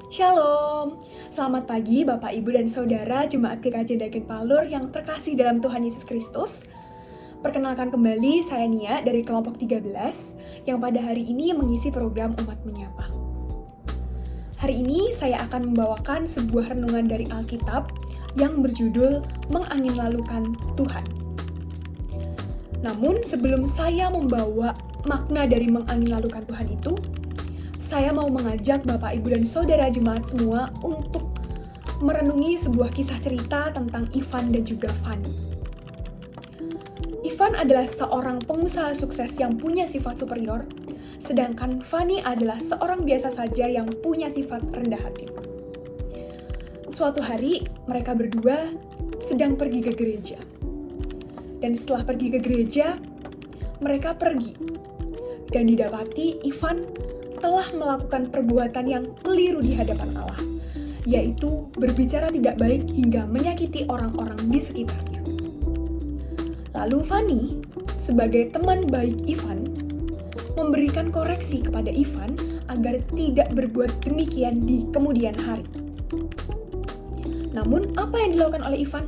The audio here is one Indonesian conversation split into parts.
Shalom, selamat pagi Bapak, Ibu, dan Saudara Jemaat GKJ Dagen Palur yang terkasih dalam Tuhan Yesus Kristus. Perkenalkan kembali, saya Nia dari kelompok 13 yang pada hari ini mengisi program Umat Menyapa. Hari ini saya akan membawakan sebuah renungan dari Alkitab yang berjudul Menganginlalukan Tuhan. Namun sebelum saya membawa makna dari menganginlalukan Tuhan itu, saya mau mengajak Bapak, Ibu, dan Saudara Jemaat semua untuk merenungi sebuah kisah cerita tentang Ivan dan juga Fanny. Ivan adalah seorang pengusaha sukses yang punya sifat superior, sedangkan Fanny adalah seorang biasa saja yang punya sifat rendah hati. Suatu hari, mereka berdua sedang pergi ke gereja. Dan setelah pergi ke gereja, mereka pergi. Dan didapati Ivan telah melakukan perbuatan yang keliru di hadapan Allah, yaitu berbicara tidak baik hingga menyakiti orang-orang di sekitarnya. Lalu Fanny, sebagai teman baik Ivan, memberikan koreksi kepada Ivan agar tidak berbuat demikian di kemudian hari. Namun, apa yang dilakukan oleh Ivan?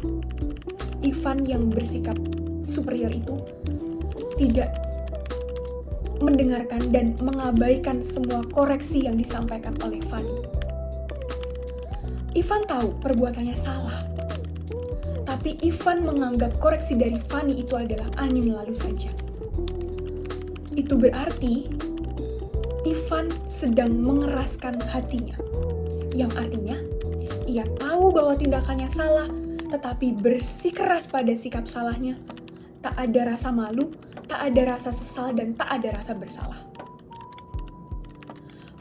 Ivan yang bersikap superior itu tidak mendengarkan dan mengabaikan semua koreksi yang disampaikan oleh Fanny. Ivan tahu perbuatannya salah, tapi Ivan menganggap koreksi dari Fanny itu adalah angin lalu saja. Itu berarti Ivan sedang mengeraskan hatinya, yang artinya ia tahu bahwa tindakannya salah, tetapi bersikeras pada sikap salahnya. Tak ada rasa malu, tak ada rasa sesal, dan tak ada rasa bersalah.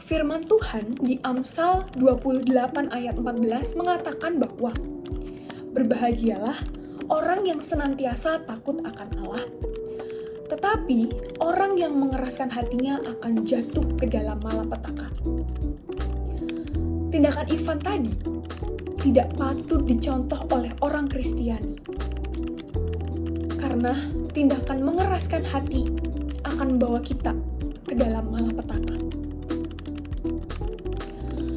Firman Tuhan di Amsal 28 ayat 14 mengatakan bahwa berbahagialah orang yang senantiasa takut akan Allah, tetapi orang yang mengeraskan hatinya akan jatuh ke dalam malapetaka. Tindakan Ivan tadi tidak patut dicontoh oleh orang Kristiani. Karena tindakan mengeraskan hati akan membawa kita ke dalam malapetaka.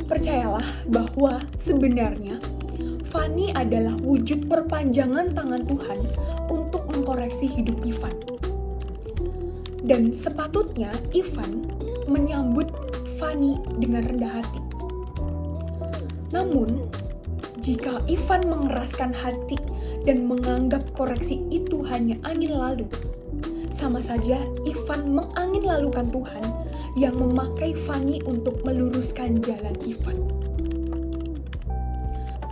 Percayalah bahwa sebenarnya Fanny adalah wujud perpanjangan tangan Tuhan untuk mengkoreksi hidup Ivan. Dan sepatutnya Ivan menyambut Fanny dengan rendah hati. Namun, jika Ivan mengeraskan hati dan menganggap koreksi itu hanya angin lalu, sama saja Ivan menganginlalukan Tuhan yang memakai Fanny untuk meluruskan jalan Ivan.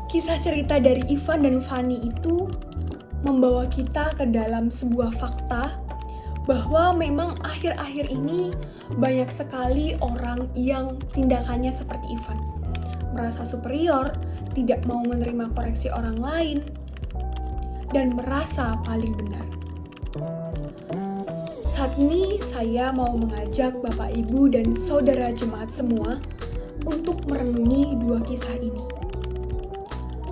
Kisah cerita dari Ivan dan Fanny itu membawa kita ke dalam sebuah fakta bahwa memang akhir-akhir ini banyak sekali orang yang tindakannya seperti Ivan, merasa superior, tidak mau menerima koreksi orang lain, dan merasa paling benar. Saat ini saya mau mengajak Bapak, Ibu, dan Saudara Jemaat semua untuk merenungi dua kisah ini.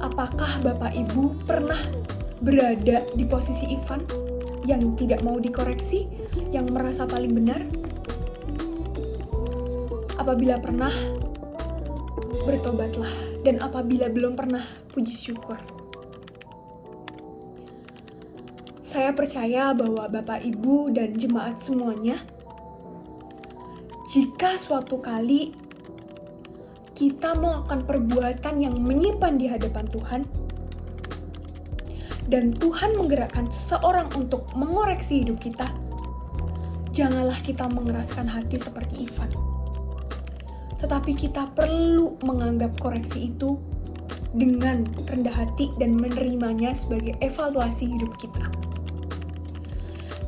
Apakah Bapak Ibu pernah berada di posisi Ivan yang tidak mau dikoreksi, yang merasa paling benar? Apabila pernah, bertobatlah, dan apabila belum pernah, puji syukur. Saya percaya bahwa Bapak, Ibu, dan jemaat semuanya, jika suatu kali kita melakukan perbuatan yang menyimpan di hadapan Tuhan, dan Tuhan menggerakkan seseorang untuk mengoreksi hidup kita, janganlah kita mengeraskan hati seperti Ivan. Tetapi kita perlu menganggap koreksi itu dengan rendah hati dan menerimanya sebagai evaluasi hidup kita.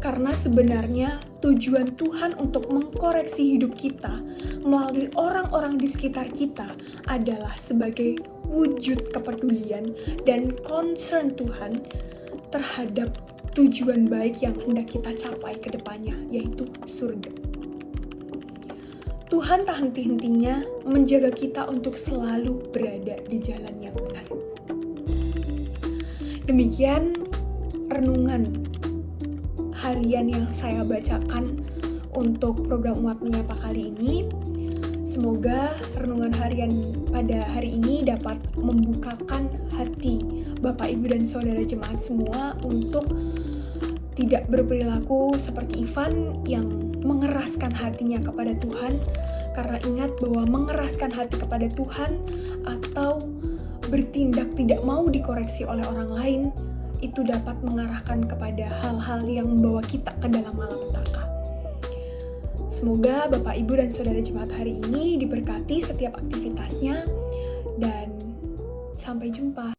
Karena sebenarnya tujuan Tuhan untuk mengkoreksi hidup kita melalui orang-orang di sekitar kita adalah sebagai wujud kepedulian dan concern Tuhan terhadap tujuan baik yang hendak kita capai ke depannya, yaitu surga. Tuhan tak henti-hentinya menjaga kita untuk selalu berada di jalan yang benar. Demikian renungan harian yang saya bacakan untuk program Umat Menyapa kali ini. Semoga renungan harian pada hari ini dapat membukakan hati Bapak, Ibu, dan Saudara jemaat semua untuk tidak berperilaku seperti Ivan yang mengeraskan hatinya kepada Tuhan. Karena ingat bahwa mengeraskan hati kepada Tuhan atau bertindak tidak mau dikoreksi oleh orang lain itu dapat mengarahkan kepada hal-hal yang membawa kita ke dalam malapetaka. Semoga Bapak, Ibu, dan Saudara jemaat hari ini diberkati setiap aktivitasnya, dan sampai jumpa.